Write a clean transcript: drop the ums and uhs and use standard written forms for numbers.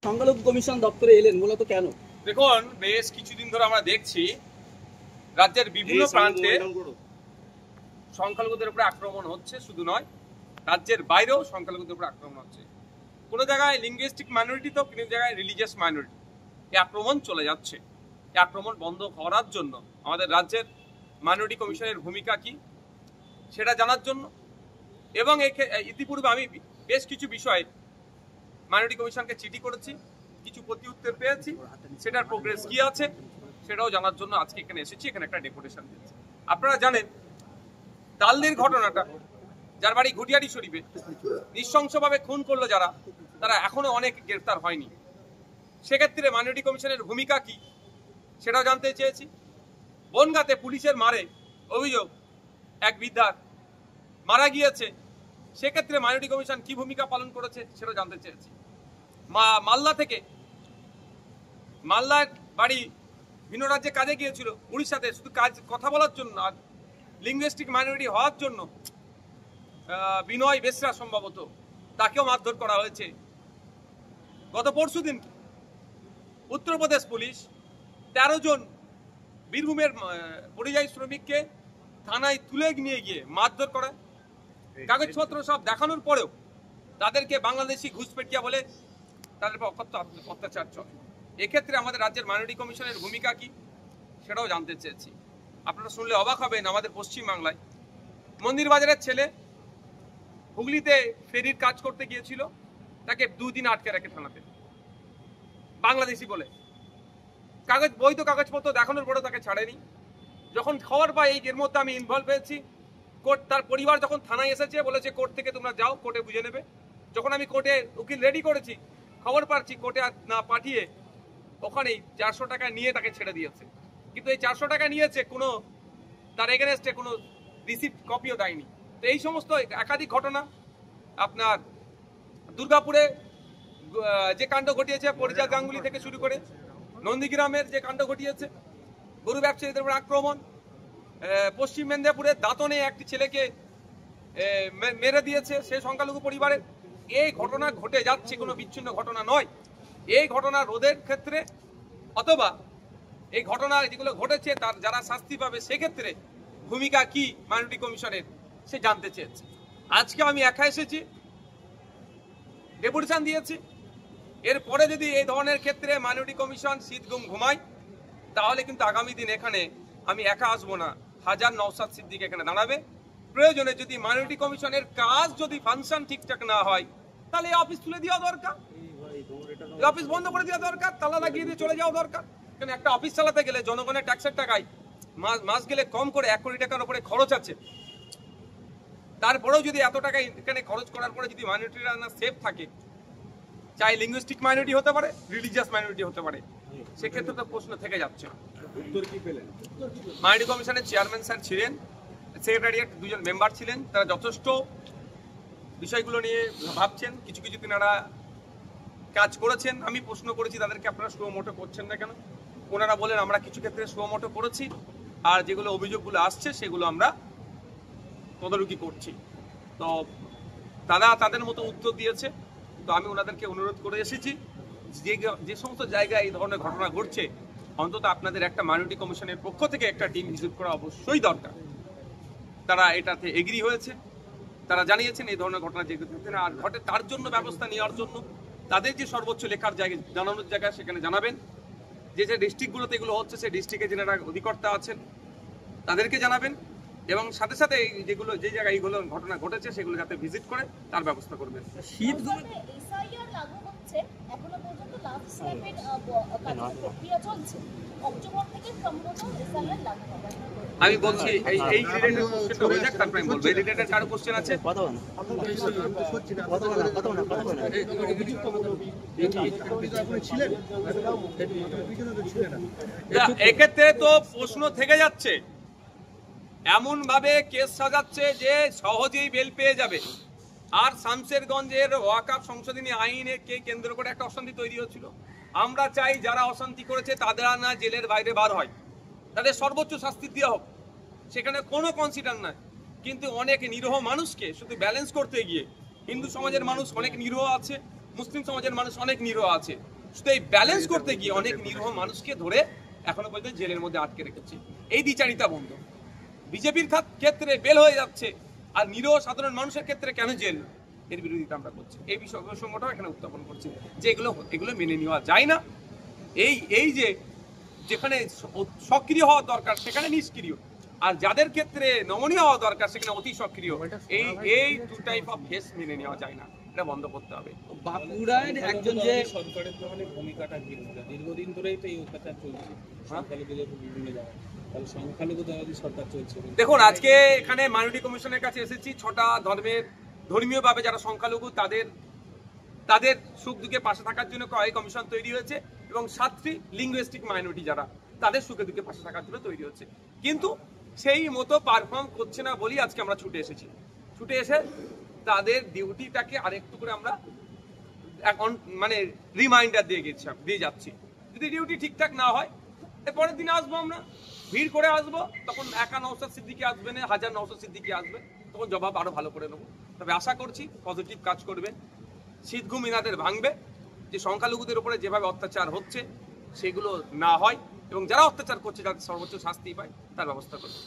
সংখ্যালঘু কমিশন দপ্তরে এলেন মূলত কেন? দেখুন, বেশ কিছুদিন ধরে আমরা দেখছি রাজ্যের বিভিন্ন প্রান্তে সংখ্যালঘুদের উপরে আক্রমণ হচ্ছে। শুধু নয়, রাজ্যের বাইরেও সংখ্যালঘুদের উপরে আক্রমণ হচ্ছে। কোনো জায়গায় লিঙ্গুইস্টিক মাইনরিটি তো কোনো জায়গায় রিলিজিয়াস মাইনরিটি, এই আক্রমণ চলে যাচ্ছে। এই আক্রমণ বন্ধ করার জন্য আমাদের রাজ্যের মাইনরিটি কমিশনের ভূমিকা কি সেটা জানার জন্য, এবং ইতিপূর্বে আমি বেশ কিছু বিষয়ে মাইনরিটি কমিশনকে চিঠি করেছি, কিছু প্রতি উত্তর পেয়েছি, সেটার প্রোগ্রেস কি আছে সেটাও জানার জন্য আজকে এখানে এসেছি। এখানে একটা ডেপুটেশন দিয়েছি। আপনারা জানেন তালদির ঘটনাটা, যার বাড়ি ঘুটিয়ারি শরীফে নৃশংসভাবে খুন করলো যারা, তারা এখনো অনেক গ্রেফতার হয়নি। সেক্ষেত্রে মাইনরিটি কমিশনের ভূমিকা কি সেটাও জানতে চেয়েছি। বনগাঁতে পুলিশের মারে অভিযোগ এক বৃদ্ধার মারা গিয়েছে, সেক্ষেত্রে মাইনরিটি কমিশন কি ভূমিকা পালন করেছে সেটাও জানতে চেয়েছি। মালদা থেকে, মালদার বাড়ি ভিন্ন রাজ্যে কাজে গিয়েছিল উড়িষ্যাতে, শুধু কথা বলার জন্য আর লিঙ্গুইস্টিক মাইনরিটি হওয়ার জন্য বিনয় বেসরা সম্ভবত, তাকেও মারধর করা হয়েছে। গত পরশুদিন উত্তরপ্রদেশ পুলিশ 13 জন বীরভূমের পরিযায়ী শ্রমিককে থানায় তুলে নিয়ে গিয়ে মারধর করে, কাগজপত্র সব দেখানোর পরেও তাদেরকে বাংলাদেশি ঘুষপেটিয়া বলে তাদের উপর অত্যাচার চলে। এক্ষেত্রে আমাদের রাজ্যের মাইনরিটি কমিশনের ভূমিকা কি সেটাও জানতে চেয়েছি। আপনারা শুনলে অবাক হবেন, আমাদের পশ্চিমবাংলায় মন্দির বাজারের ছেলে হুগলিতে ফেরির কাজ করতে গিয়েছিল, তাকে 2 দিন আটকে রাখে থানাতে, বাংলাদেশি বলে। বৈধ কাগজপত্র দেখানোর পরেও তাকে ছাড়েনি। যখন খবর পাই এর মধ্যে আমি ইনভলভ হয়েছি, কোর্ট, তার পরিবার যখন থানায় এসেছে বলেছে কোর্ট থেকে তোমরা যাও, কোর্টে বুঝে নেবে। যখন আমি কোর্টে উকিল রেডি করেছি, খবর পাচ্ছি কোর্টে না পাঠিয়ে ওখানেই 400 টাকা নিয়ে তাকে ছেড়ে দিয়েছে। কিন্তু এই 400 টাকা নিয়েছে, কোনো তার এগেনস্টে কোনো রিসিপ্ট কপিও দেয়নি। তো এই সমস্ত একাধিক ঘটনা, আপনার দুর্গাপুরে যে কাণ্ড ঘটিয়েছে পরিজাত গাঙ্গুলি থেকে শুরু করে, নন্দীগ্রামের যে কাণ্ড ঘটিয়েছে গরু ব্যবসায়ীদের উপর আক্রমণ, পশ্চিম মেদিনীপুরের দাঁতনে একটি ছেলেকে মেরে দিয়েছে সে সংখ্যালঘু পরিবারের। এই ঘটনা ঘটে যাচ্ছে, কোনো বিচ্ছিন্ন ঘটনা নয়। এই ঘটনা রোধের ক্ষেত্রে অথবা এই ঘটনা যেগুলো ঘটেছে তার যারা শাস্তি পাবে সেক্ষেত্রে ভূমিকা কি মাইনরিটি কমিশনের সে জানতে চেয়েছে। আজকে আমি একা এসেছি, ডেপুটেশন দিয়েছি। এরপরে যদি এই ধরনের ক্ষেত্রে মাইনরিটি কমিশন শীত ঘুমায়, তাহলে কিন্তু আগামী দিন এখানে আমি একা আসবো না, হাজার নওশাদ সিদ্দিক এখানে দাঁড়াবে। প্রয়োজনে যদি মাইনরিটি কমিশনের কাজ যদি ফাংশন ঠিকঠাক না হয়, তাহলে এই অফিস তুলে দেওয়া দরকার, এই অফিস বন্ধ করে দেওয়া দরকার, তালা লাগিয়ে দিয়ে চলে যাওয়া দরকার। কারণ একটা অফিস চালাতে গেলে জনগণের ট্যাক্সের টাকায় মাস গেলে কম করে 1 কোটি টাকার উপরে খরচ আছে। তারপরেও যদি এত টাকা এখানে খরচ করার পরে যদি মাইনরিটিরা না সেফ থাকে, চাই লিঙ্গুইস্টিক মাইনরিটি হতে পারে, রিলিজিয়াস মাইনরিটি হতে পারে, সেক্ষেত্রে তো প্রশ্ন থেকে যাচ্ছে। মাইনরিটি কমিশনের চেয়ারম্যান স্যার ছিলেন, সেক্রেটারিয়েট 2 জন মেম্বার ছিলেন, তারা যথেষ্ট বিষয়গুলো নিয়ে ভাবছেন, কিছু কিছু তিনারা কাজ করেছেন। আমি প্রশ্ন করেছি তাদেরকে, আপনারা সুমোটো করছেন না কেন? ওনারা বলেন আমরা কিছু ক্ষেত্রে সুমোটো করেছি, আর যেগুলো অভিযোগগুলো আসছে সেগুলো আমরা তদারকি করছি। তো তারা তাদের মতো উত্তর দিয়েছে। তো আমি ওনাদেরকে অনুরোধ করে এসেছি, যে সমস্ত জায়গায় এই ধরনের ঘটনা ঘটছে, অন্তত আপনাদের একটা মাইনরিটি কমিশনের পক্ষ থেকে একটা টিম ভিজিট করা অবশ্যই দরকার। তারা এটাতে এগ্রি হয়েছে, তারা জানিয়েছেন এই ধরনের ঘটনা যে আর ঘটে তার জন্য ব্যবস্থা নেওয়ার জন্য তাদের যে সর্বোচ্চ লেখার জায়গায় জানানোর জায়গায় সেখানে জানাবেন। যে যে ডিস্ট্রিক্টগুলোতে এগুলো হচ্ছে সেই ডিস্ট্রিক্টে যারা অধিকর্তা আছেন তাদেরকে জানাবেন, এবং সাথে সাথে যেগুলো যে জায়গায় এইগুলো ঘটনা ঘটেছে সেগুলো যাতে ভিজিট করে তার ব্যবস্থা করবেন। শীত আমি বলছি এই রিলেটেড কোশ্চেনটা হয়ে যাক, তারপরে আমি বলবো। এই রিলেটেড কারো কোশ্চেন আছে? এক্ষেত্রে তো প্রশ্ন থেকে যাচ্ছে, এমন ভাবে কেস সাজাচ্ছে যে সহজেই বেল পেয়ে যাবে। আর শামশেরগঞ্জের ওয়াকফ সংশোধনী আইনকে কেন্দ্র করে একটা অশান্তি তৈরি হচ্ছিল। আমরা চাই যারা অশান্তি করেছে তাদের না জেলের বাইরে বার হয়, তাদের সর্বোচ্চ শাস্তি দেওয়া হোক, সেখানে কোনো কনসিডার নাই। কিন্তু অনেক নিরীহ মানুষকে শুধু ব্যালেন্স করতে গিয়ে হিন্দু সমাজের মানুষ অনেক নিরীহ আছে, মুসলিম সমাজের মানুষ অনেক নিরীহ আছে, শুধু এই ব্যালেন্স করতে গিয়ে অনেক নিরীহ মানুষকে ধরে এখনো পর্যন্ত জেলের মধ্যে আটকে রেখেছে। এই দ্বিচারিতা বন্ধ। বিজেপির ক্ষেত্রে বেল হয়ে যাচ্ছে, আর নিরীহ সাধারণ মানুষের ক্ষেত্রে কেন জেল, এর বিরোধিতা আমরা করছি। এই বিষয় প্রসঙ্গটাও এখানে উত্থাপন করছি যে এগুলো মেনে নেওয়া যায় না। এই যে যেখানে সক্রিয় হওয়া দরকার সেখানে নিষ্ক্রিয়, আর যাদের ক্ষেত্রে নমনীয় হওয়া দরকার সেখানে অতি সক্রিয়, এই টু টাইপ অফ ফেস মেনে নেওয়া যায় না, এটা বন্ধ করতে হবে। বাঁকুড়ার একজন যে সরকারের তো মানে ভূমিকাটা কি ছিল? দীর্ঘদিন ধরেই তো এই অত্যাচার চলছে সংখ্যালঘুদের উপর বিভিন্ন জায়গায়, তাহলে সংখ্যালঘুদের সরকার চলছে। দেখুন, আজকে এখানে মাইনরিটি কমিশনের কাছে এসেছি। 6টা ধর্মীয়ভাবে যারা সংখ্যালঘু তাদের সুখ দুঃখে পাশে থাকার জন্য এই কমিশন তৈরি হয়েছে, এবং 7টি লিঙ্গুইস্টিক মাইনরিটি যারা তাদের সুখে দুঃখে পাশে থাকার জন্য তৈরি হচ্ছে। কিন্তু সেই মতো পারফর্ম করছে না বলেই আজকে আমরা ছুটে এসেছি। ছুটে এসে তাদের ডিউটিটাকে আরেকটু করে আমরা মানে রিমাইন্ডার দিয়ে যাচ্ছি। যদি ডিউটি ঠিকঠাক না হয়, পরের দিনে আসবো, আমরা ভিড় করে আসবো, তখন একা নওশাদ সিদ্দিকী আসবে না, 1000 নওশাদ সিদ্দিকী আসবে, তখন জবাব আরো ভালো করে নেবো। তবে আশা করছি পজিটিভ কাজ করবে, শীত ঘুম ইনাদের ভাঙবে, যে সংখ্যালঘুদের উপরে যেভাবে অত্যাচার হচ্ছে সেগুলো না হয়, এবং যারা অত্যাচার করছে যাতে সর্বোচ্চ শাস্তি পায় তার ব্যবস্থা করবে।